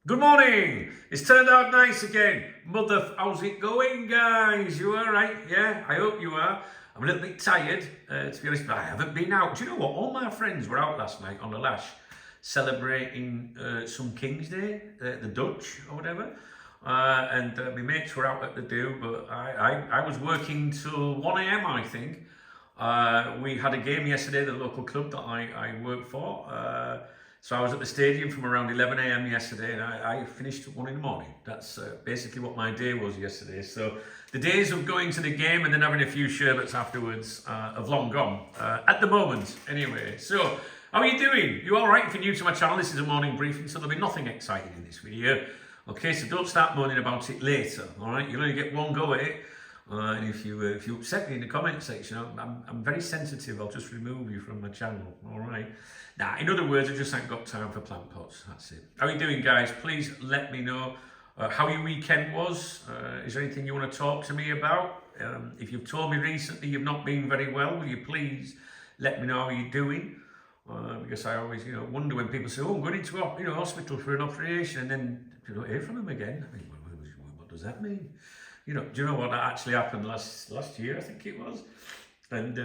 Good morning. It's turned out nice again. How's it going, guys? You all right? Yeah, I hope you are. I'm a little bit tired, to be honest, but I haven't been out. Do you know what? All my friends were out last night on the lash celebrating some King's Day, the Dutch or whatever. And my mates were out at the do, but I was working till 1 a.m., I think. We had a game yesterday, the local club that I work for. So I was at the stadium from around 11 a.m. yesterday, and I finished at 1 in the morning. That's basically what my day was yesterday. So the days of going to the game and then having a few sherbets afterwards have long gone, at the moment anyway. So how are you doing? You all right? If you're new to my channel, this is a morning briefing, so there'll be nothing exciting in this video. Okay, so don't start moaning about it later, all right? You'll only get one go at it. And if you upset me in the comment section, I'm very sensitive. I'll just remove you from my channel. All right. Now, in other words, I just ain't got time for plant pots. That's it. How are you doing, guys? Please let me know how your weekend was. Is there anything you want to talk to me about? If you've told me recently you've not been very well, will you please let me know how you're doing? Because I always, wonder when people say, "Oh, I'm going into hospital for an operation," and then you don't hear from them again. I mean, what does that mean? Do you know what actually happened last year, I think it was? And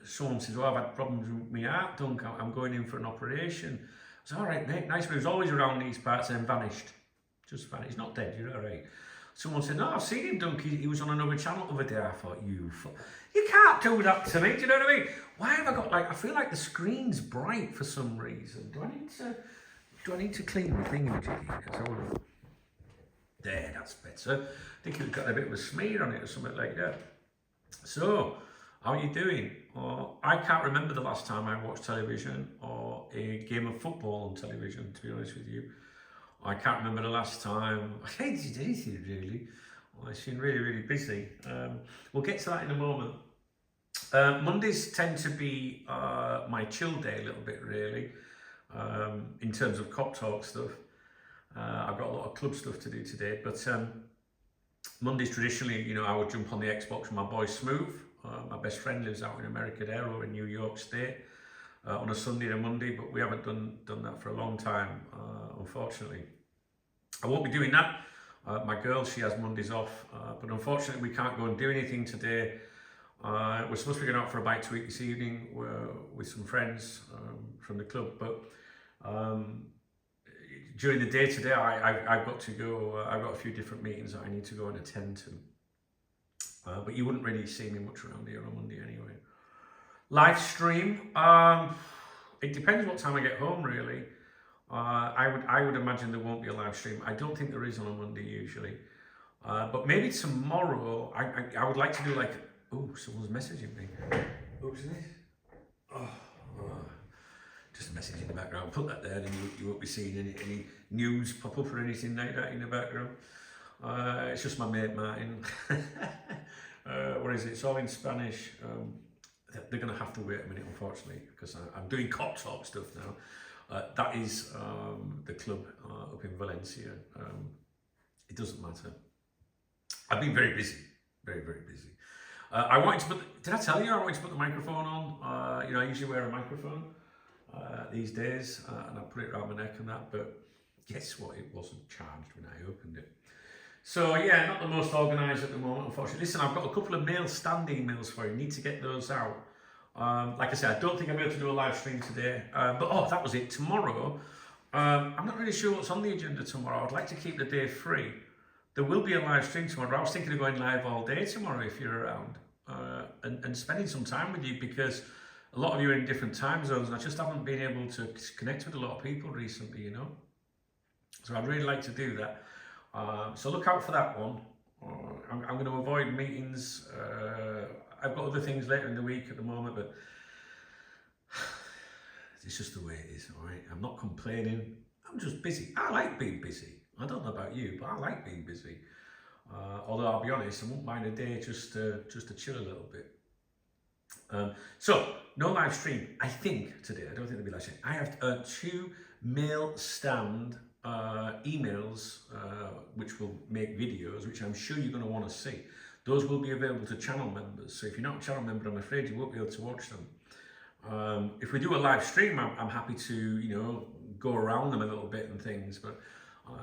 someone says, "Well, I've had problems with my heart, Dunk. I'm going in for an operation." I said, "All right, mate, nice." But he was always around these parts and vanished. Just vanished. He's not dead, you're all right. Someone said, "No, I've seen him, Dunk. He was on another channel the other day." I thought, you can't do that to me. Do you know what I mean? Why have I got, I feel like the screen's bright for some reason. Do I need to clean the thingamajiggy? There, that's better. I think it's got a bit of a smear on it or something like that. So, how are you doing? I can't remember the last time I watched television or a game of football on television, to be honest with you. I can't remember the last time I did anything really. I seem really, really busy. We'll get to that in a moment. Mondays tend to be my chill day a little bit, really, in terms of cop talk stuff. I've got a lot of club stuff to do today, but Mondays traditionally, I would jump on the Xbox with my boy Smooth. My best friend lives out in America there, or in New York State, on a Sunday and a Monday, but we haven't done that for a long time, unfortunately. I won't be doing that. My girl, she has Mondays off, but unfortunately we can't go and do anything today. We're supposed to be going out for a bite to eat this evening with some friends from the club, but during the day today, I've got to go. I've got a few different meetings that I need to go and attend to. But you wouldn't really see me much around here on Monday anyway. Live stream. It depends what time I get home, really. I would imagine there won't be a live stream. I don't think there is on a Monday usually. But maybe tomorrow. I would like to do like. Oh, someone's messaging me. Who's this? Just a message in the background. Put that there, and you won't be seeing any news pop up or anything like that in the background. It's just my mate Martin. What is it? It's all in Spanish. They're going to have to wait a minute, unfortunately, because I'm doing cop talk stuff now. That is the club up in Valencia. It doesn't matter. I've been very busy, very, very busy. I wanted to put. Did I tell you I wanted to put the microphone on? I usually wear a microphone these days, and I put it around my neck and that. But guess what? It wasn't charged when I opened it. So yeah, not the most organised at the moment, unfortunately. Listen, I've got a couple of stand emails for you. Need to get those out. Like I said, I don't think I'll be able to do a live stream today. But that was it. Tomorrow, I'm not really sure what's on the agenda tomorrow. I'd like to keep the day free. There will be a live stream tomorrow. I was thinking of going live all day tomorrow if you're around, and spending some time with you, because a lot of you are in different time zones and I just haven't been able to connect with a lot of people recently, So I'd really like to do that. So look out for that one. I'm going to avoid meetings. I've got other things later in the week at the moment, but it's just the way it is, all right? I'm not complaining. I'm just busy. I like being busy. I don't know about you, but I like being busy. Although I'll be honest, I won't mind a day just to chill a little bit. So no live stream, I think, today. I don't think there'll be live stream. I have 2 mail stand emails which will make videos, which I'm sure you're going to want to see. Those will be available to channel members. So if you're not a channel member, I'm afraid you won't be able to watch them. If we do a live stream, I'm happy to go around them a little bit and things, but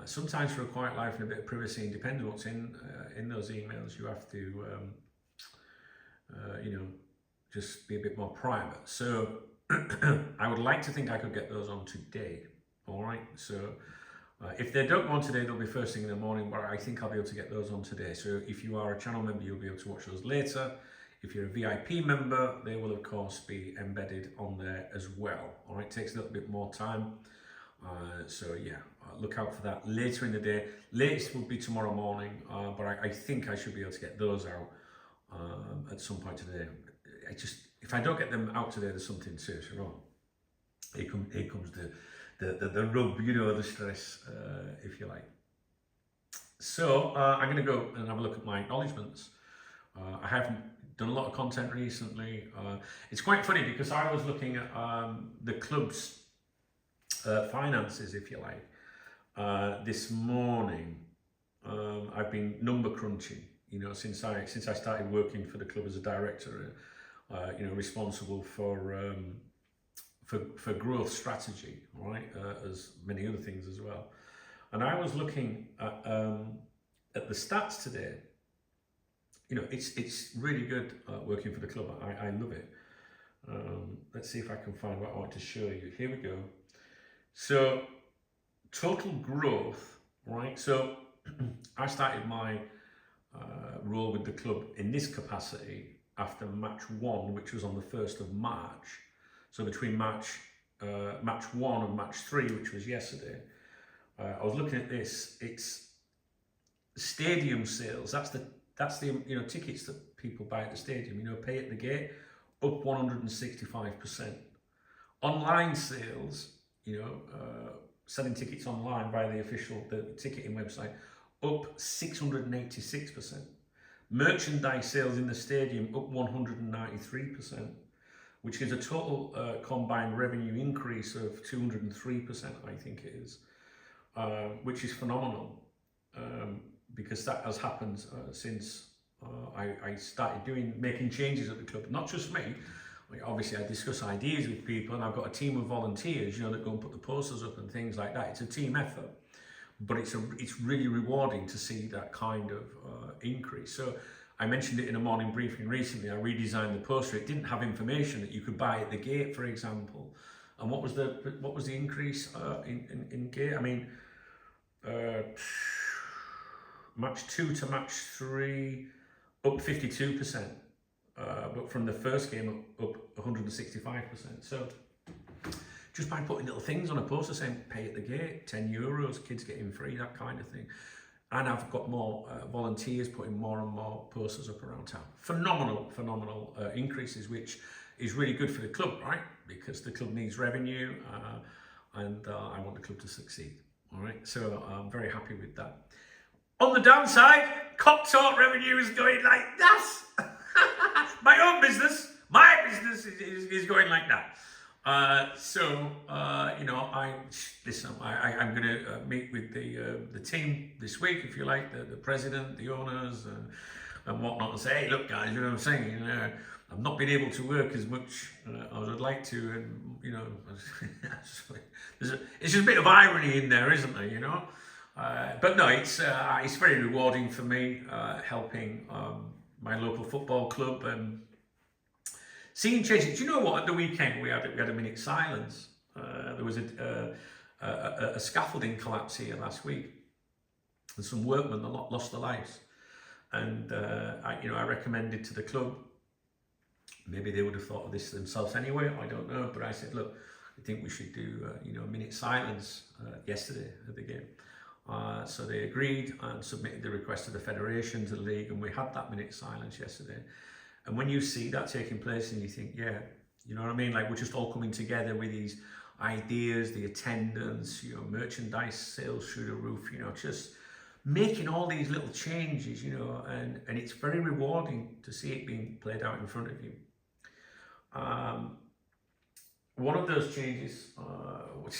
Sometimes for a quiet life and a bit of privacy, and depending on what's in those emails, you have to, just be a bit more private. So I would like to think I could get those on today. All right. So if they don't go on today, they'll be first thing in the morning, but I think I'll be able to get those on today. So if you are a channel member, you'll be able to watch those later. If you're a VIP member, they will of course be embedded on there as well. All right, takes a little bit more time. So yeah, look out for that later in the day. Latest will be tomorrow morning, but I think I should be able to get those out at some point today. If I don't get them out today, there's something seriously wrong. Here comes the rub, the stress, if you like. So I'm going to go and have a look at my acknowledgements. I haven't done a lot of content recently. It's quite funny because I was looking at the club's finances, if you like, this morning. I've been number crunching, since I started working for the club as a director, responsible for growth strategy, right, as many other things as well. And I was looking at the stats today. It's really good working for the club. I love it. Let's see if I can find what I want to show you. Here we go. So total growth, right? So I started my role with the club in this capacity after match 1, which was on the 1st of March. So between match 1 and match 3, which was yesterday, I was looking at this. It's stadium sales. That's the tickets that people buy at the stadium. Pay at the gate, up 165%. Online sales, selling tickets online via the ticketing website, up 686%. Merchandise sales in the stadium up 193%, which is a total combined revenue increase of 203%, I think it is, which is phenomenal, because that has happened since I started making changes at the club. Not just me. Obviously, I discuss ideas with people, and I've got a team of volunteers, that go and put the posters up and things like that. It's a team effort, but it's really rewarding to see that kind of increase. So I mentioned it in a morning briefing recently. I redesigned the poster. It didn't have information that you could buy at the gate, for example. And what was the increase in gate? I mean, match 2 to match 3 up 52%. But from the first game up 165%. So just by putting little things on a poster saying pay at the gate, €10, kids get in free, that kind of thing. And I've got more volunteers putting more and more posters up around town. Phenomenal increases, which is really good for the club, right? Because the club needs revenue, and I want the club to succeed. All right, so I'm very happy with that. On the downside, Cop Talk revenue is going like that. My own business, is going like that. I'm going to meet with the team this week, if you like, the president, the owners, and whatnot, and say, hey, look, guys, you know what I'm saying? I've not been able to work as much as I'd like to, and it's just a bit of irony in there, isn't there? But no, it's very rewarding for me, helping my local football club and seeing changes. Do you know what? At the weekend we had a minute silence. There was a scaffolding collapse here last week, and some workmen lost their lives. And I recommended to the club. Maybe they would have thought of this themselves anyway. I don't know, but I said, look, I think we should do a minute silence yesterday at the game. So they agreed and submitted the request to the federation, to the league, and we had that minute silence yesterday. And when you see that taking place and you think, yeah, you know what I mean? Like, we're just all coming together with these ideas, the attendance, merchandise sales through the roof, just making all these little changes, and it's very rewarding to see it being played out in front of you. One of those changes, which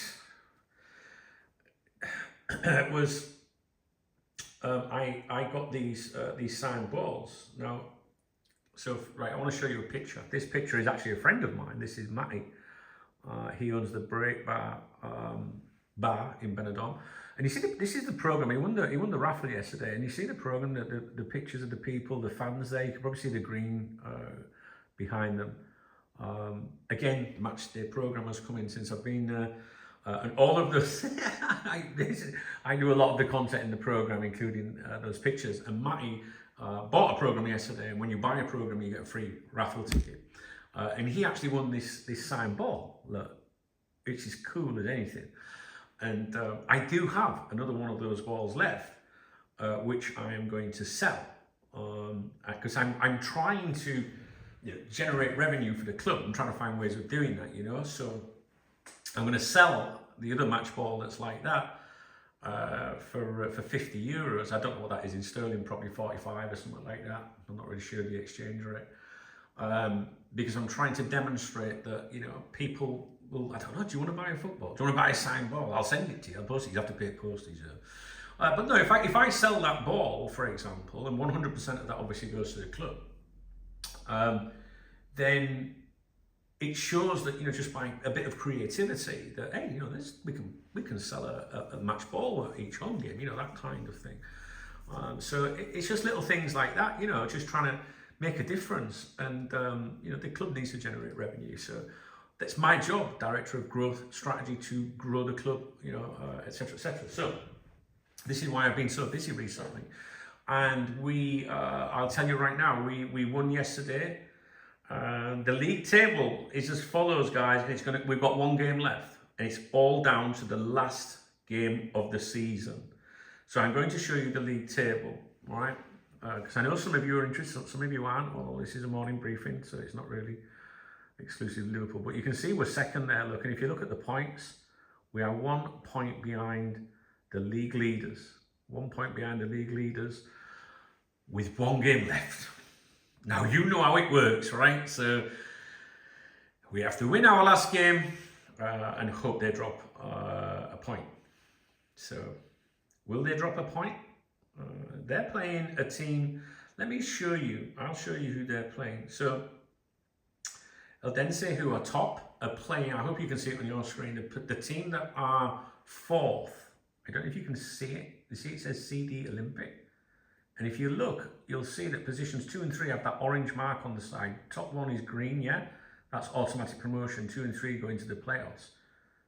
was I got these signed balls. Now, I want to show you a picture. This picture is actually a friend of mine. This is Matty. He owns the Break Bar bar in Benidorm. And you see, this is the program. He won the raffle yesterday, and you see the program, the pictures of the people, the fans there. You can probably see the green behind them. Again, match day program has come in since I've been there. And all of this, I do a lot of the content in the program, including those pictures. And Matty bought a program yesterday, and when you buy a program, you get a free raffle ticket. And he actually won this signed ball, look, which is cool as anything. And I do have another one of those balls left, which I am going to sell, because I'm trying to generate revenue for the club. I'm trying to find ways of doing that, So I'm going to sell the other match ball that's like that for €50. I don't know what that is in sterling, probably 45 or something like that. I'm not really sure the exchange rate. Because I'm trying to demonstrate that, people will, I don't know, do you want to buy a football? Do you want to buy a signed ball? I'll send it to you. I'll post it. You have to pay postage. But no, if I sell that ball, for example, and 100% of that obviously goes to the club, then it shows that, just by a bit of creativity that, hey, we can sell a match ball at each home game, that kind of thing. So it's just little things like that, just trying to make a difference. And, the club needs to generate revenue. So that's my job, Director of Growth Strategy, to grow the club, et cetera, et cetera. So this is why I've been so busy recently. And I'll tell you right now, we won yesterday. The league table is as follows, guys. We've got one game left, and it's all down to the last game of the season. So I'm going to show you the league table, all right? Because I know some of you are interested, some of you aren't. Well, this is a morning briefing, so it's not really exclusive Liverpool. But you can see we're second there. Look, and if you look at the points, we are 1 point behind the league leaders. 1 point behind the league leaders with one game left. Now, you know how it works, right? So we have to win our last game and hope they drop a point. So will they drop a point? They're playing a team. Let me show you. I'll show you who they're playing. So Eldense, who are top, are playing. I hope you can see it on your screen. The team that are fourth. I don't know if you can see it. You see it says CD Olympic. And if you look, you'll see that positions 2 and 3 have that orange mark on the side. Top one is green, yeah? That's automatic promotion. 2 and 3 go into the playoffs.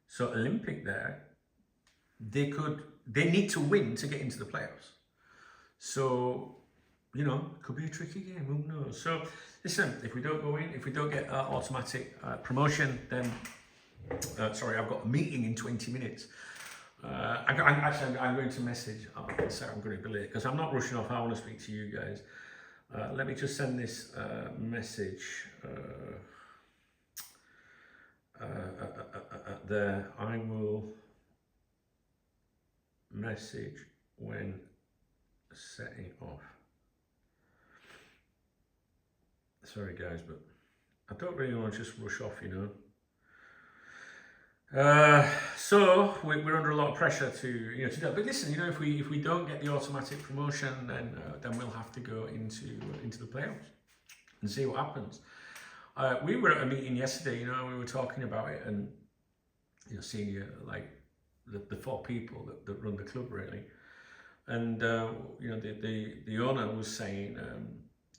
So Olympic there, they need to win to get into the playoffs. So, it could be a tricky game, who knows? So, listen, if we don't go in, if we don't get automatic promotion, then, sorry, I've got a meeting in 20 minutes. I'm going to message Sarah. I'm going to be late because I'm not rushing off. I want to speak to you guys. Let me just send this message there. I will message when setting off. Sorry guys, but I don't really want to just rush off, So we're under a lot of pressure to do that. But listen, if we don't get the automatic promotion, then we'll have to go into the playoffs and see what happens. We were at a meeting yesterday. We were talking about it, and senior, like the 4 people that run the club really, and the owner was saying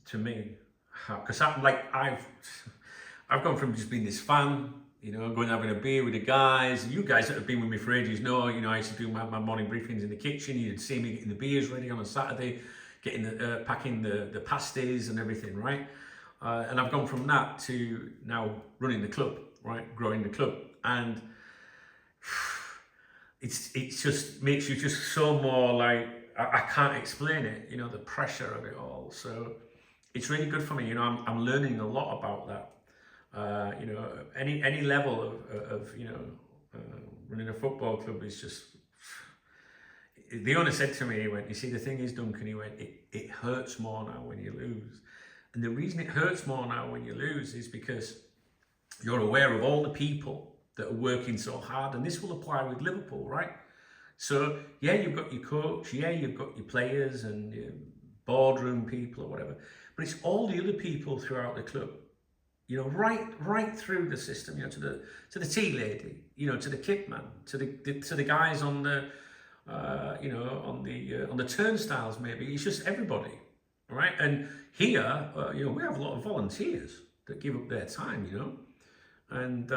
to me, because I've gone from just being this fan, going having a beer with the guys. You guys that have been with me for ages know, I used to do my morning briefings in the kitchen. You'd see me getting the beers ready on a Saturday, getting packing the pasties and everything, right? And I've gone from that to now running the club, right? Growing the club. And it just makes you just so more like, I can't explain it, the pressure of it all. So it's really good for me. I'm learning a lot about that. Any level of running a football club is just. The owner said to me, he went, "You see, the thing is, Duncan," he went, it hurts more now when you lose, and the reason it hurts more now when you lose is because you're aware of all the people that are working so hard, and this will apply with Liverpool, right? So yeah, you've got your coach, yeah, you've got your players and your boardroom people or whatever, but it's all the other people throughout the club right through the system, to the tea lady, to the kit man, to the guys on the, on the turnstiles. Maybe it's just everybody, right? And here, we have a lot of volunteers that give up their time, and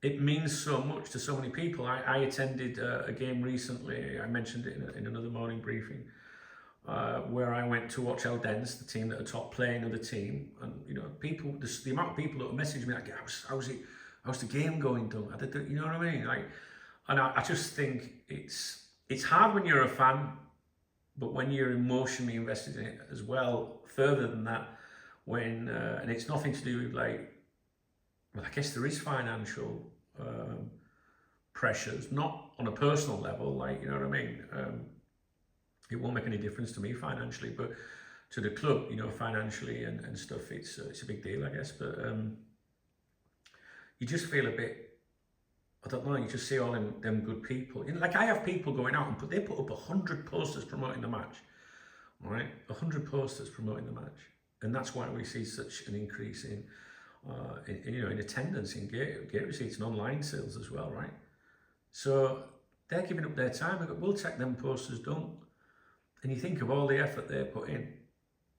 it means so much to so many people. I attended a game recently. I mentioned it in another morning briefing. Where I went to watch Eldense, the team that are top playing of the team, and people, the amount of people that message me like, how's the game going, Doug? You know what I mean? I just think it's hard when you're a fan, but when you're emotionally invested in it as well, further than that, when and it's nothing to do with I guess there is financial pressures, not on a personal level, you know what I mean. It won't make any difference to me financially, but to the club, financially and stuff, it's a big deal, I guess. But you just feel a bit, I don't know, you just see all them good people. I have people going out and they put up 100 posters promoting the match, all right? 100 posters promoting the match. And that's why we see such an increase in attendance, in gate receipts and online sales as well, right? So they're giving up their time. We'll take them posters done. And you think of all the effort they put in,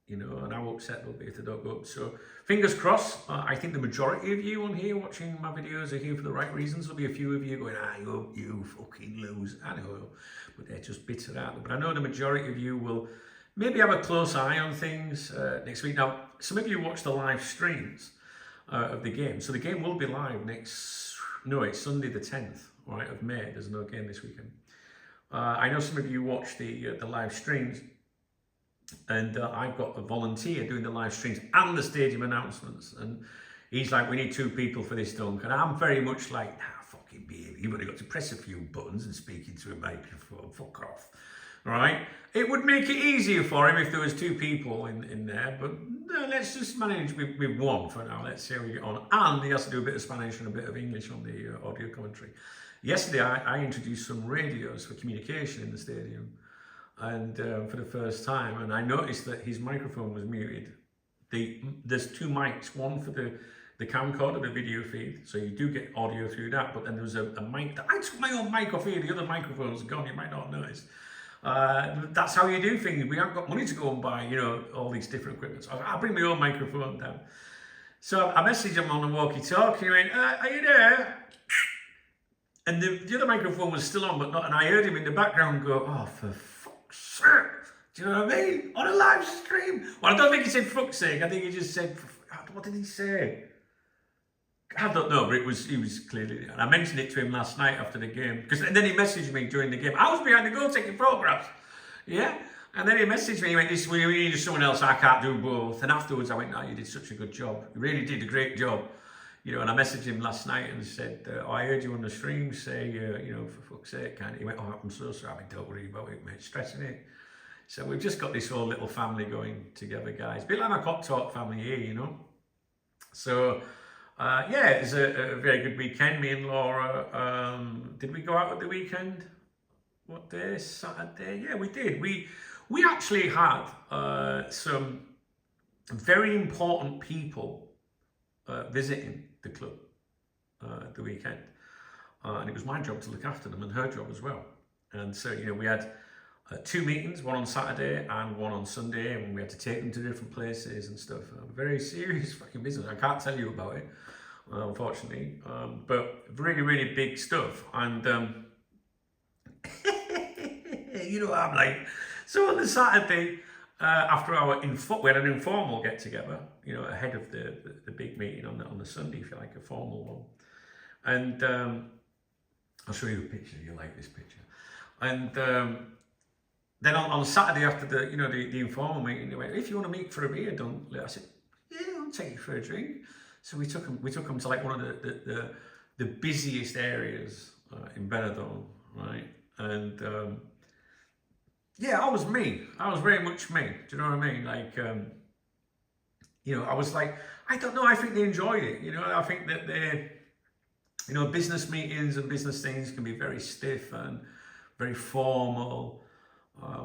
and how upset they'll be if they don't go up. So fingers crossed. I think the majority of you on here watching my videos are here for the right reasons. There'll be a few of you going, you fucking lose. I know, but they're just bitter out there. But I know the majority of you will maybe have a close eye on things next week. Now, some of you watch the live streams of the game. So the game will be live it's Sunday the 10th, right, of May. There's no game this weekend. I know some of you watch the live streams, and I've got a volunteer doing the live streams and the stadium announcements, and he's like, we need 2 people for this, dunk, and I'm very much like, fucking baby, you've only got to press a few buttons and speak into a microphone, fuck off, right? It would make it easier for him if there was 2 people in there, but no, let's just manage with 1 for now. Let's see how we get on, and he has to do a bit of Spanish and a bit of English on the audio commentary. Yesterday, I introduced some radios for communication in the stadium, and for the first time, and I noticed that his microphone was muted. There's 2 mics, one for the camcorder, the video feed, so you do get audio through that, but then there was a mic that I took my own mic off here, the other microphone's gone, you might not notice. That's how you do things. We haven't got money to go and buy, all these different equipment. So I'll bring my own microphone down. So I messaged him on the walkie-talkie, he went, are you there? And the other microphone was still on, but not, and I heard him in the background go, oh, for fuck's sake. Do you know what I mean? On a live stream. Well, I don't think he said fuck's sake. I think he just said, what did he say? I don't know, but he was clearly, and I mentioned it to him last night after the game, and then he messaged me during the game. I was behind the goal taking photographs, yeah? And then he messaged me, he went, we need someone else, I can't do both. And afterwards I went, no, you did such a good job. You really did a great job. And I messaged him last night and said, I heard you on the stream say, for fuck's sake, can't you? He went, oh, I'm so sorry. I mean, don't worry about it, mate, stressing it. So we've just got this whole little family going together, guys. A bit like my Cop Talk family here, So, it was a very good weekend. Me and Laura, did we go out at the weekend? What day? Saturday? Yeah, we did. We actually had some very important people visiting the club at the weekend, and it was my job to look after them and her job as well. And so we had 2 meetings, one on Saturday and one on Sunday, and we had to take them to different places and stuff. Very serious fucking business. I can't tell you about it, unfortunately, but really, really big stuff. And I'm like, so on the Saturday, after we had an informal get together, ahead of the big meeting on the Sunday, if you like, a formal one. And I'll show you a picture. You'll like this picture. And then on Saturday after the informal meeting, they went, if you want to meet for a beer, don't. I said, yeah, I'll take you for a drink. So we took them to like one of the busiest areas in Benidorm, right? And I was me. I was very much me. Do you know what I mean? Like, I was like, I don't know. I think they enjoyed it. I think that they, business meetings and business things can be very stiff and very formal.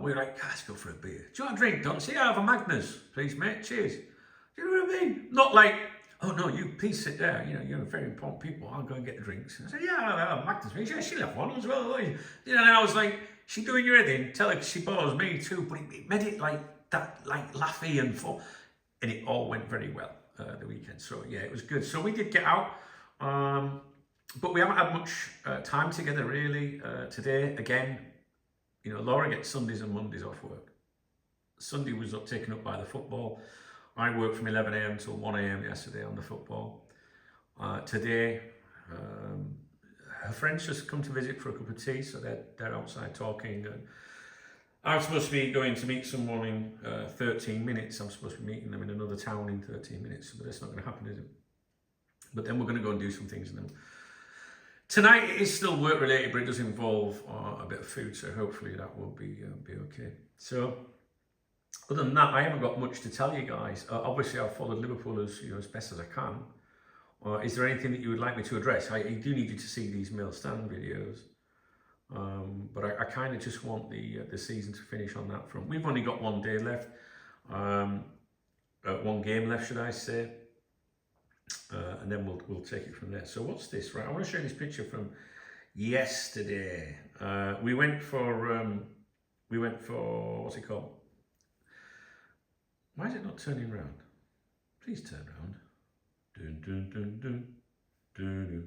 We're like, let's go for a beer. Do you want a drink? Don't say, have a Magnus, please, mate. Cheers. Do you know what I mean? Not like, oh no, you please sit there. You know, you're very important people. I'll go and get the drinks. And I said, yeah, Magda's me. Yeah, she'll have one as well. You know, and I was like, she doing your head in. Tell her she borrows me too. But it made it like that, like laughy and fun. And it all went very well the weekend. So yeah, it was good. So we did get out. But we haven't had much time together really today. Again, you know, Laura gets Sundays and Mondays off work. Sunday was taken up by the football. I worked from 11 a.m. till 1 a.m. yesterday on the football. Today, her friends just come to visit for a cup of tea, so they're outside talking. And I'm supposed to be going to meet someone in 13 minutes. I'm supposed to be meeting them in another town in 13 minutes, but that's not going to happen, is it? But then we're going to go and do some things. And then tonight it is still work related, but it does involve a bit of food, so hopefully that will be okay. So other than that, I haven't got much to tell you guys. Obviously, I've followed Liverpool as best as I can. Is there anything that you would like me to address? I do need you to see these Mill Stand videos, but I kind of just want the season to finish on that front. We've only got 1 day left, 1 game left, should I say? And then we'll take it from there. So what's this? Right, I want to show you this picture from yesterday. We went for what's it called? Why is it not turning round? Please turn round. Dun, dun, dun, dun, dun, dun.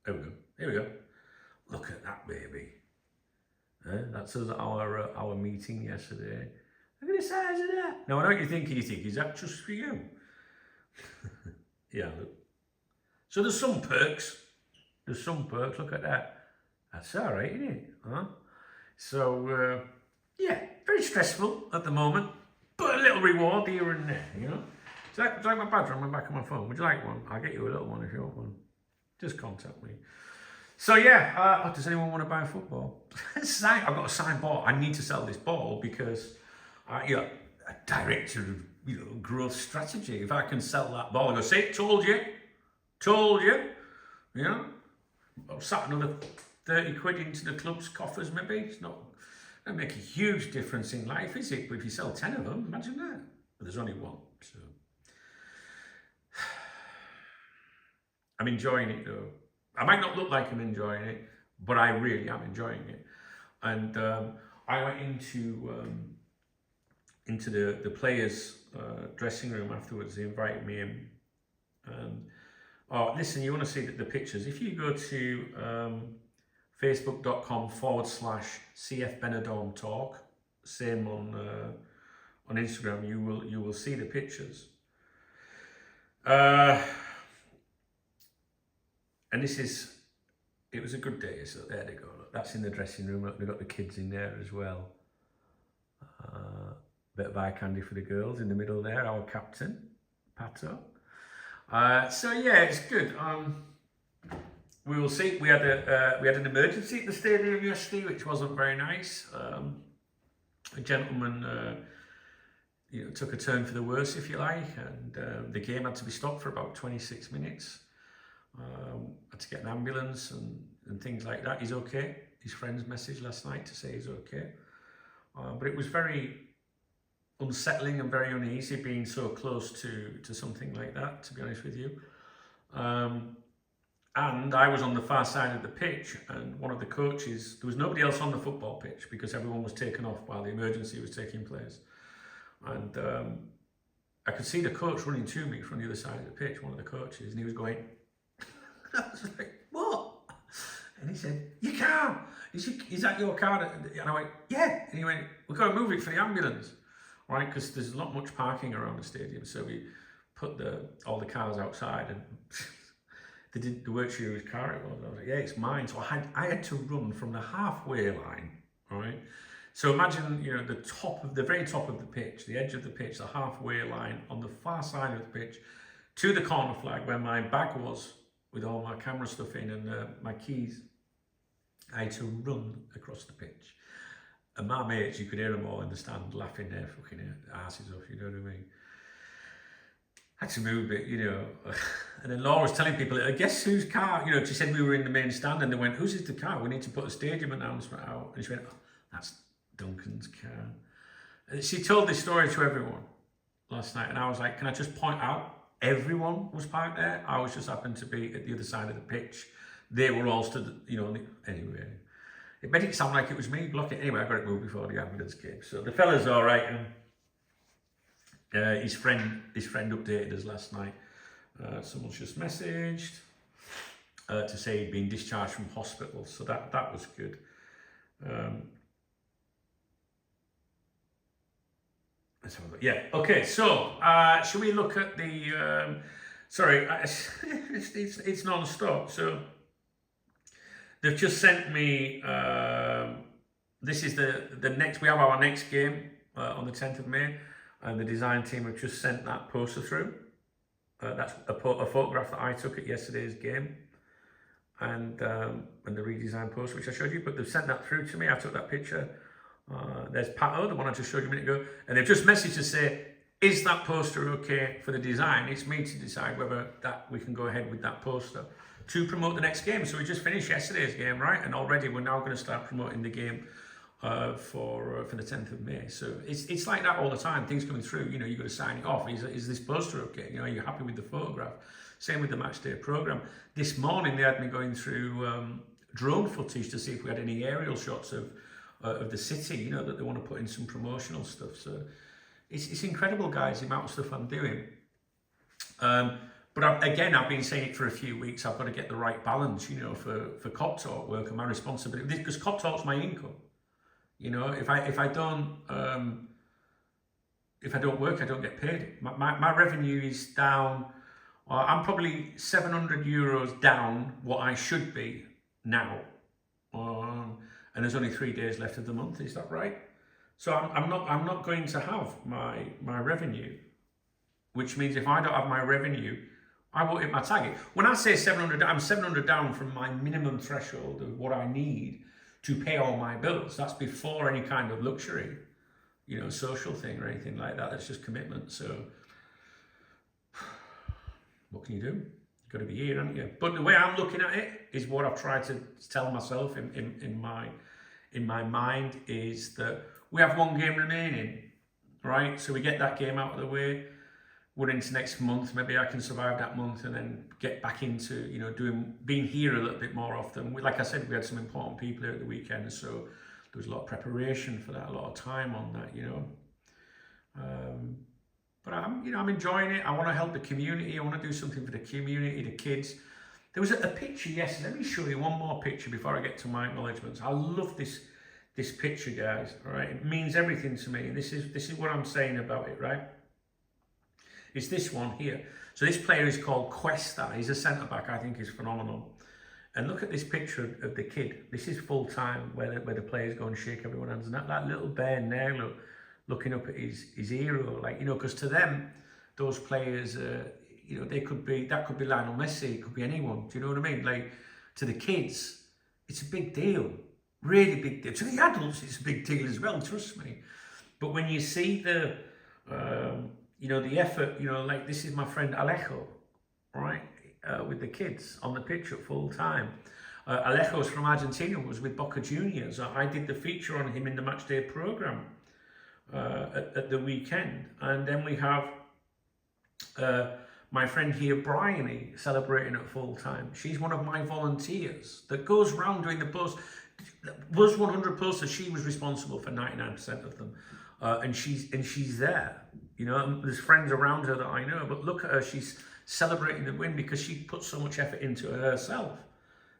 There we go. Here we go. Look at that baby. That's us at our meeting yesterday. Look at the size of that. Now I know what you're thinking. You think, is that just for you? Yeah, look. So there's some perks. Look at that. That's all right, isn't it? Huh? So, yeah, very stressful at the moment, but a little reward here and there, you know? Do you like my badge on the back of my phone? Would you like one? I'll get you a little one if you want one. Just contact me. So, yeah, does anyone want to buy a football? I've got a signed ball. I need to sell this ball because, you know, a director of growth strategy. If I can sell that ball, I go, say, told you, you know, I'll sat another 30 quid into the club's coffers, maybe. It's not going to make a huge difference in life, is it? But if you sell 10 of them, imagine that. But there's only one, so. I'm enjoying it though. I might not look like I'm enjoying it, but I really am enjoying it. And I went into the players' dressing room afterwards. They invited me in. And oh, listen, you want to see the pictures? If you go to facebook.com/CF Benidorm Talk, same on Instagram, you will see the pictures. And it was a good day. So there they go. Look, that's in the dressing room. Look, they've got the kids in there as well. Bit of eye candy for the girls in the middle there, our captain, Pato. So yeah, it's good. We will see. We had an emergency at the stadium yesterday, which wasn't very nice. A gentleman took a turn for the worse, if you like, and the game had to be stopped for about 26 minutes. Had to get an ambulance and things like that. He's okay. His friends messaged last night to say he's okay. But it was very unsettling and very uneasy being so close to something like that, to be honest with you. And I was on the far side of the pitch, and one of the coaches, there was nobody else on the football pitch because everyone was taken off while the emergency was taking place. And I could see the coach running to me from the other side of the pitch, one of the coaches, and he was going, I was like, what? And he said, your car, is that your car? And I went, yeah. And he went, we've got to move it for the ambulance, right? Because there's not much parking around the stadium. So we put all the cars outside, and they weren't sure whose car it was. I was like, yeah, it's mine. So I had to run from the halfway line, right? So imagine, the very top of the pitch, the edge of the pitch, the halfway line on the far side of the pitch, to the corner flag where my bag was with all my camera stuff in and my keys. I had to run across the pitch. And my mates, you could hear them all in the stand laughing their fucking asses off, you know what I mean? I had to move it, And then Laura was telling people, guess whose car? She said we were in the main stand, and they went, whose is the car? We need to put a stadium announcement out. And she went, oh, that's Duncan's car. And she told this story to everyone last night, and I was like, can I just point out, everyone was parked there. I was just happened to be at the other side of the pitch. They were all stood, anyway. It made it sound like it was me blocking. Anyway, I got it moved before the ambulance came. So the fella's all right. And his friend updated us last night. Someone's just messaged to say he'd been discharged from hospital. So that was good. Let's have a look. Yeah. Okay. So should we look at the? Sorry, it's non-stop. So they've just sent me. This is the next. We have our next game on the 10th of May, and the design team have just sent that poster through. That's a photograph that I took at yesterday's game, and the redesigned poster which I showed you. But they've sent that through to me. I took that picture. There's Pato, the one I just showed you a minute ago, and they've just messaged to say, is that poster okay for the design? It's me to decide whether that we can go ahead with that poster to promote the next game. So we just finished yesterday's game, right? And already we're now going to start promoting the game for the 10th of May. So it's like that all the time. Things coming through, you've got to sign it off. Is this poster okay? Are you happy with the photograph? Same with the match day program. This morning they had me going through drone footage to see if we had any aerial shots of the city, that they want to put in some promotional stuff. So it's incredible, guys, the amount of stuff I'm doing. But I've been saying it for a few weeks. I've got to get the right balance, for Cop Talk work and my responsibility, because Cop Talk's my income. If I don't work, I don't get paid. My revenue is down. I'm probably €700 down what I should be now. And there's only 3 days left of the month. Is that right? So I'm not going to have my revenue, which means if I don't have my revenue, I won't hit my target. When I say 700, I'm 700 down from my minimum threshold of what I need to pay all my bills. That's before any kind of luxury, social thing or anything like that. That's just commitment. So what can you do? Got to be here, haven't you? But the way I'm looking at it is what I've tried to tell myself in my mind is that we have one game remaining, right? So we get that game out of the way. We're into next month. Maybe I can survive that month and then get back into being here a little bit more often. Like I said, we had some important people here at the weekend, so there was a lot of preparation for that, a lot of time on that, But I'm enjoying it. I want to help the community. I want to do something for the community, the kids. There was a picture yesterday. Let me show you one more picture before I get to my acknowledgements. I love this picture, guys. All right, it means everything to me. This is what I'm saying about it, right? It's this one here. So this player is called Cuesta. He's a centre back. I think he's phenomenal. And look at this picture of the kid. This is full time where the players go and shake everyone's hands. And that little bear there, looking up at his hero, because to them, those players, that could be Lionel Messi, it could be anyone. Do you know what I mean? Like, to the kids, it's a big deal, really big deal. To the adults, it's a big deal as well. Trust me. But when you see the effort, like this is my friend Alejo, right, with the kids on the pitch at full time. Alejo's from Argentina, was with Boca Juniors. I did the feature on him in the match day program. At the weekend, and then we have my friend here, Bryony, celebrating at full time. She's one of my volunteers that goes around doing the post. Those 100 posters, she was responsible for 99% of them, and she's there. There's friends around her that I know, but look at her. She's celebrating the win because she put so much effort into it herself.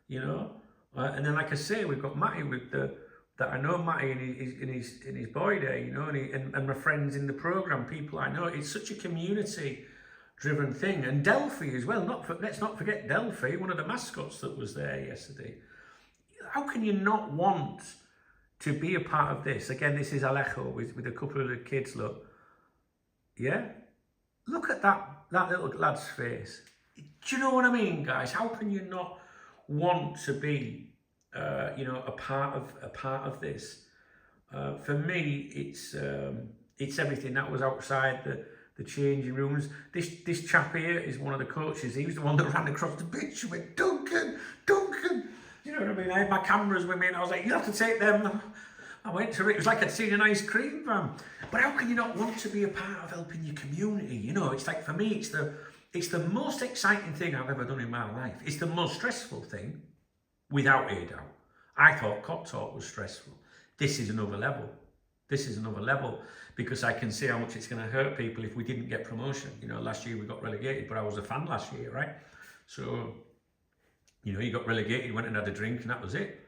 And then, like I say, we've got Matty with that I know Matty in his boy there, and my friends in the program, people I know. It's such a community-driven thing, and Delphi as well. Let's not forget Delphi, one of the mascots that was there yesterday. How can you not want to be a part of this? Again, this is Alejo with a couple of the kids. Look, yeah, look at that little lad's face. Do you know what I mean, guys? How can you not want to be a part of this? For me, it's everything. That was outside the changing rooms. This chap here is one of the coaches. He was the one that ran across the pitch and went, Duncan. You know what I mean? I had my cameras with me and I was like, you have to take them. I went to it. It was like I'd seen an ice cream van. But how can you not want to be a part of helping your community? It's like, for me, it's It's the most exciting thing I've ever done in my life. It's the most stressful thing, without a doubt. I thought Cop Talk was stressful. This is another level. This is another level because I can see how much it's going to hurt people if we didn't get promotion. You know, last year we got relegated, but I was a fan last year, right? So, you know, you got relegated, went and had a drink, and that was it.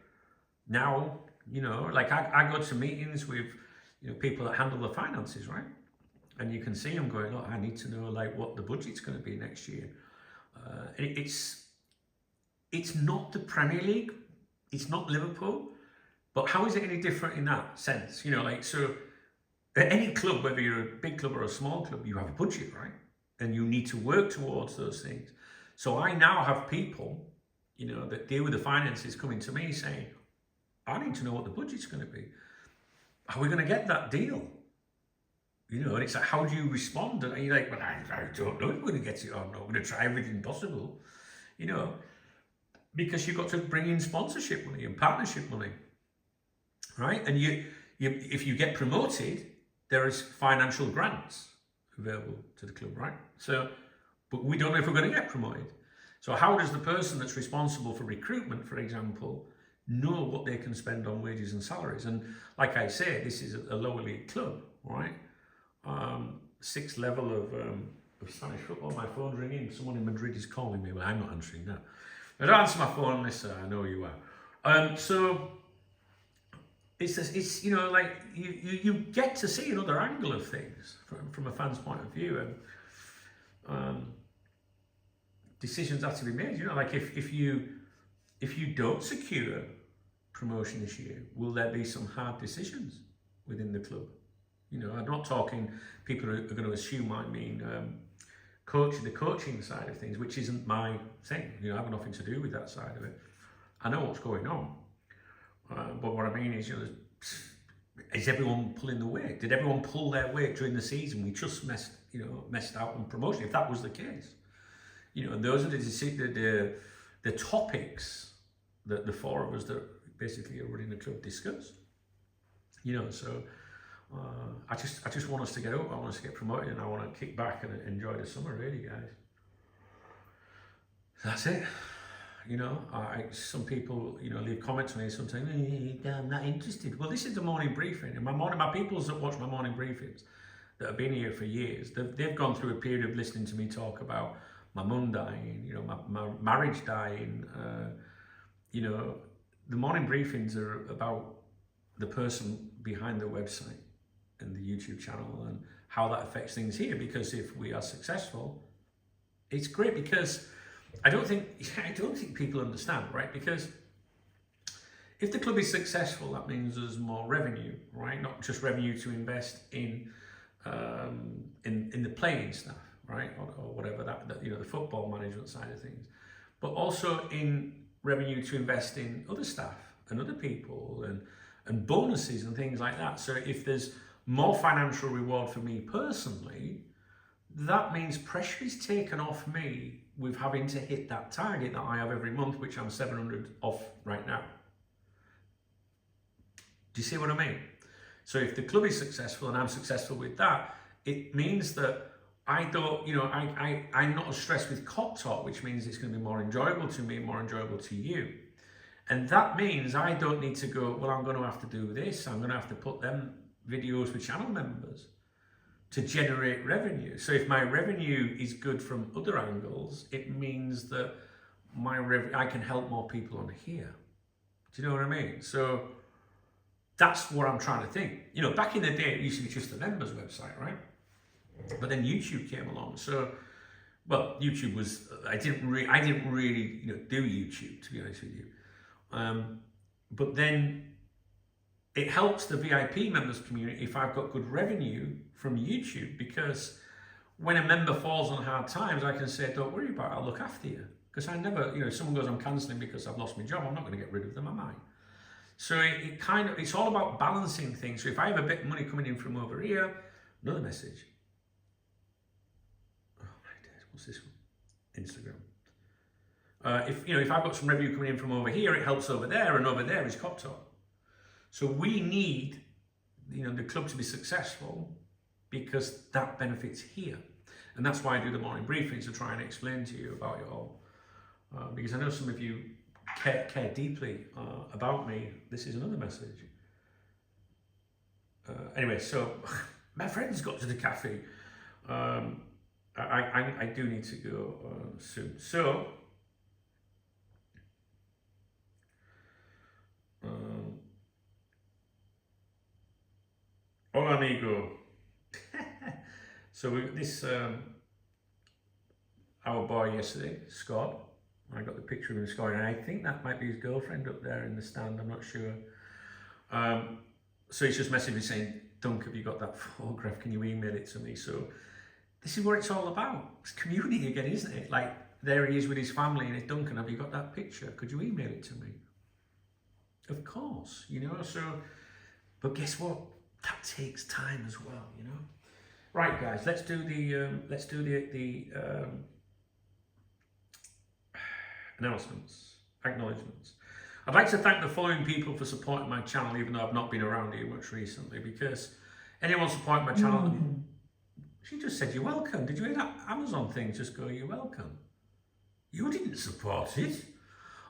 Now, you know, like I go to meetings with, you know, people that handle the finances, right? And you can see them going, look, I need to know like what the budget's going to be next year. It's not the Premier League, it's not Liverpool, but how is it any different in that sense? You know, like, so at any club, whether you're a big club or a small club, you have a budget, right? And you need to work towards those things. So I now have people, you know, that deal with the finances coming to me saying, I need to know what the budget's going to be. Are we going to get that deal? You know, and it's like, how do you respond? And you're like, well, I don't know if we're going to get it or not. We're going to try everything possible, you know, because you've got to bring in sponsorship money and partnership money, right? And you if you get promoted, there is financial grants available to the club, right? So, but we don't know if we're going to get promoted. So how does the person that's responsible for recruitment, for example, know what they can spend on wages and salaries? And like I say, this is a lower league club, right? Sixth level of Spanish football. My phone's ringing. Someone in Madrid is calling me. Well, I'm not answering that. I don't answer my phone unless I know you are. So it's you know, like you get to see another angle of things from a fan's point of view, and decisions have to be made. You know, like if you don't secure promotion this year, will there be some hard decisions within the club? You know, I'm not talking people are going to assume I mean the coaching side of things, which isn't my thing. You know, I have nothing to do with that side of it. I know what's going on, but what I mean is, you know, is everyone pulling the weight? Did everyone pull their weight during the season? We just messed out on promotion. If that was the case, you know, and those are the topics that the four of us that basically are running the club discuss. You know, so. I just want us to get up. I want us to get promoted, and I want to kick back and enjoy the summer, really, guys. That's it. You know, some people, you know, leave comments on me sometimes. I'm not interested. Well, this is the morning briefing, and my peoples that watch my morning briefings that have been here for years, they've gone through a period of listening to me talk about my mum dying, you know, my marriage dying. You know, the morning briefings are about the person behind the website and the YouTube channel and how that affects things here. Because if we are successful, it's great, because I don't think people understand, right? Because if the club is successful, that means there's more revenue, right? Not just revenue to invest in the playing staff, right, or whatever that you know, the football management side of things, but also in revenue to invest in other staff and other people and bonuses and things like that. So if there's more financial reward for me personally, that means pressure is taken off me with having to hit that target that I have every month, which I'm 700 off right now. Do you see what I mean? So if the club is successful and I'm successful with that, it means that I don't, you know, I'm not as stressed with Cop Talk, which means it's going to be more enjoyable to me, more enjoyable to you. And that means I don't need to go, well, I'm going to have to do this. I'm going to have to put them videos with channel members to generate revenue. So if my revenue is good from other angles, it means that I can help more people on here. Do you know what I mean? So that's what I'm trying to think. You know, back in the day, it used to be just the members website, right? But then YouTube came along. So, well, YouTube was, I didn't really, you know, do YouTube, to be honest with you. But then it helps the VIP members community if I've got good revenue from YouTube, because when a member falls on hard times, I can say, don't worry about it, I'll look after you. Because I never, you know, if someone goes, I'm cancelling because I've lost my job, I'm not going to get rid of them, am I? So it's all about balancing things. So if I have a bit of money coming in from over here, another message. Oh my days, what's this one? Instagram. If I've got some revenue coming in from over here, it helps over there, and over there is Cop Talk. So we need, you know, the club to be successful because that benefits here. And that's why I do the morning briefings, to try and explain to you about it all. Because I know some of you care deeply about me. This is another message. Anyway, so my friend's got to the cafe. I do need to go soon. So, hola amigo. So we got this, our boy yesterday, Scott. I got the picture of him scoring, and I think that might be his girlfriend up there in the stand, I'm not sure. So he's just messaged me saying, Dunk, have you got that photograph? Can you email it to me? So this is what it's all about. It's community again, isn't it? Like, there he is with his family, and it's Duncan, have you got that picture? Could you email it to me? Of course, you know, so, but guess what? That takes time as well, you know? Right, guys, let's do the announcements, acknowledgements. I'd like to thank the following people for supporting my channel, even though I've not been around here much recently, because anyone supporting my channel, she just said, you're welcome. Did you hear that Amazon thing? Just go, you're welcome. You didn't support it.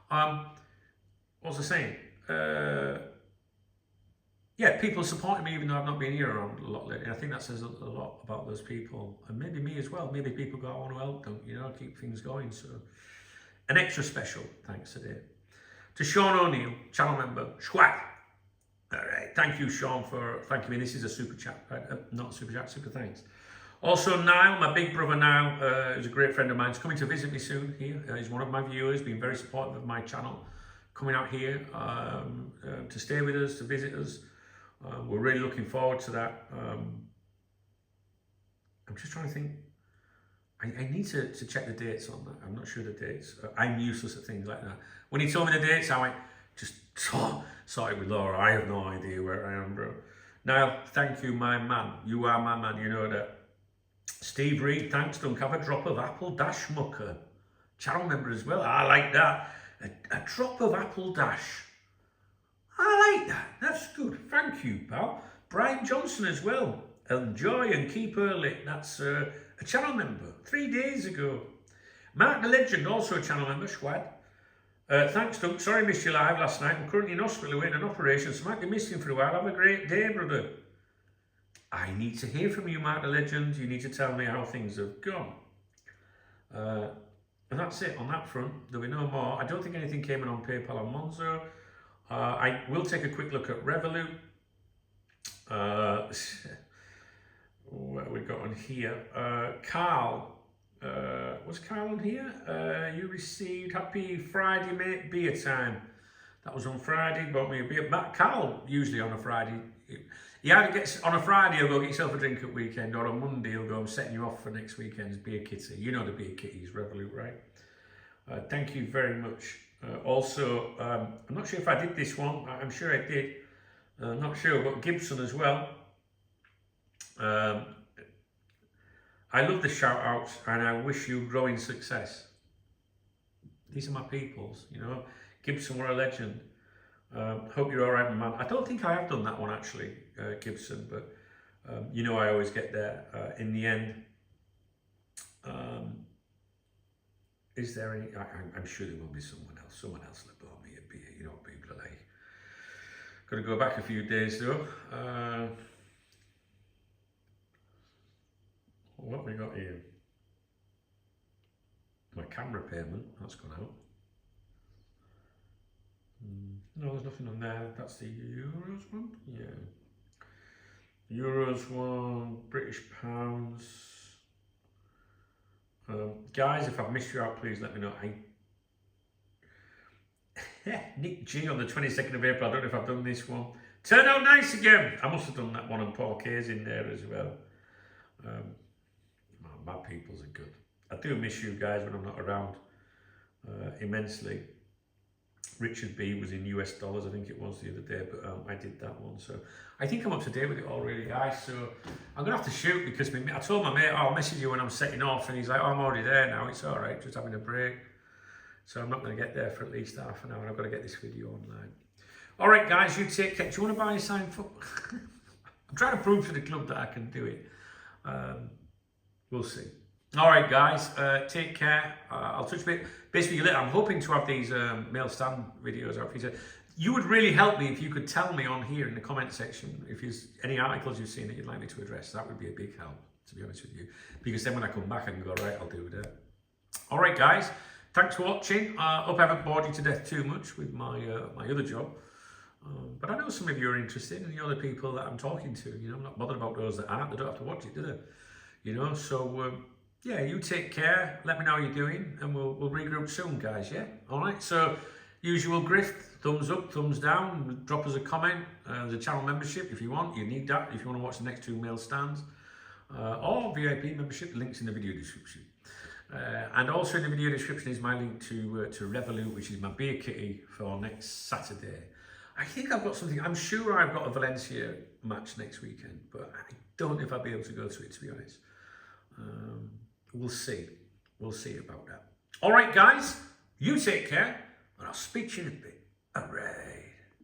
What was I saying? Yeah, people supporting me even though I've not been here around a lot lately. I think that says a lot about those people, and maybe me as well. Maybe people go, I want to help them, you know, keep things going. So, an extra special thanks today to Sean O'Neill, channel member, Schwag. All right, thank you, Sean, for thanking me. This is a super chat, not a super chat, super thanks. Also, Niall, my big brother Niall, who's a great friend of mine, is coming to visit me soon here. He's one of my viewers, been very supportive of my channel, coming out here to stay with us, to visit us. We're really looking forward to that. I'm just trying to think. I need to check the dates on that. I'm not sure the dates. I'm useless at things like that. When he told me the dates, I went, just sort it with Laura. I have no idea where I am, bro. Niall, thank you, my man. You are my man, you know that. Steve Reed, thanks, Dunk. Have a drop of apple dash mucker. Channel member as well. I like that. A drop of apple dash. I like that. That's good. Thank you, pal. Brian Johnson as well. Enjoy and keep early. That's a channel member. 3 days ago. Mark the Legend, also a channel member. Schwad. Thanks, Dunk. Sorry I missed you live last night. I'm currently in hospital awaiting an operation, so might be missing for a while. Have a great day, brother. I need to hear from you, Mark the Legend. You need to tell me how things have gone. And that's it on that front. There'll be no more. I don't think anything came in on PayPal and Monzo. I will take a quick look at Revolut. What have we got on here? Carl. Was Carl on here? You received Happy Friday, mate. Beer time. That was on Friday. Bought me a beer. Carl, usually on a Friday. He either gets on a Friday, he'll go get yourself a drink at weekend, or on Monday, he'll go, I'm setting you off for next weekend's beer kitty. You know the beer kitties, Revolut, right? Thank you very much. Also, I'm not sure if I did this one. I'm sure I did. I'm not sure, but Gibson as well. I love the shout outs and I wish you growing success. These are my peoples, you know. Gibson were a legend. Hope you're all right, my man. I don't think I have done that one actually, Gibson, but you know I always get there in the end. Is there any? I'm sure there will be someone else. Someone else will buy me a beer. You know what people are like. Got to go back a few days though. What have we got here? My camera payment, that's gone out. No, there's nothing on there. That's the Euros one? Yeah. Euros one, British pounds. Guys, if I've missed you out, please let me know. Nick G on the 22nd of April. I don't know if I've done this one. Turn out nice again. I must have done that one, and Paul K's in there as well. My peoples are good. I do miss you guys when I'm not around immensely. Richard B was in US dollars, I think it was the other day, but I did that one. So I think I'm up to date with it all really, guys. So I'm gonna have to shoot because I told my mate, I'll message you when I'm setting off, and he's like, oh, I'm already there now, it's all right, just having a break. So I'm not gonna get there for at least half an hour. I've got to get this video online. All right, guys, you take care. Do you want to buy a sign for? I'm trying to prove to the club that I can do it. We'll see. All right, guys, take care. I'll touch base with you later. I'm hoping to have these mail stand videos out for you. You would really help me if you could tell me on here in the comment section if there's any articles you've seen that you'd like me to address. That would be a big help, to be honest with you. Because then when I come back, I can go, right, I'll do that. All right, guys, thanks for watching. Hope I haven't bored you to death too much with my my other job. But I know some of you are interested in the other people that I'm talking to. You know, I'm not bothered about those that aren't. They don't have to watch it, do they? You know, so yeah, you take care. Let me know how you're doing, and we'll regroup soon, guys. Yeah, all right. So, usual grift: thumbs up, thumbs down. Drop us a comment. There's a channel membership if you want. You need that if you want to watch the next 2 mail stands, or VIP membership. Links in the video description. And also in the video description is my link to Revolut, which is my beer kitty for next Saturday. I think I've got something. I'm sure I've got a Valencia match next weekend, but I don't know if I'll be able to go to it, to be honest. We'll see. We'll see about that. All right, guys, you take care, and I'll speak to you in a bit. All right.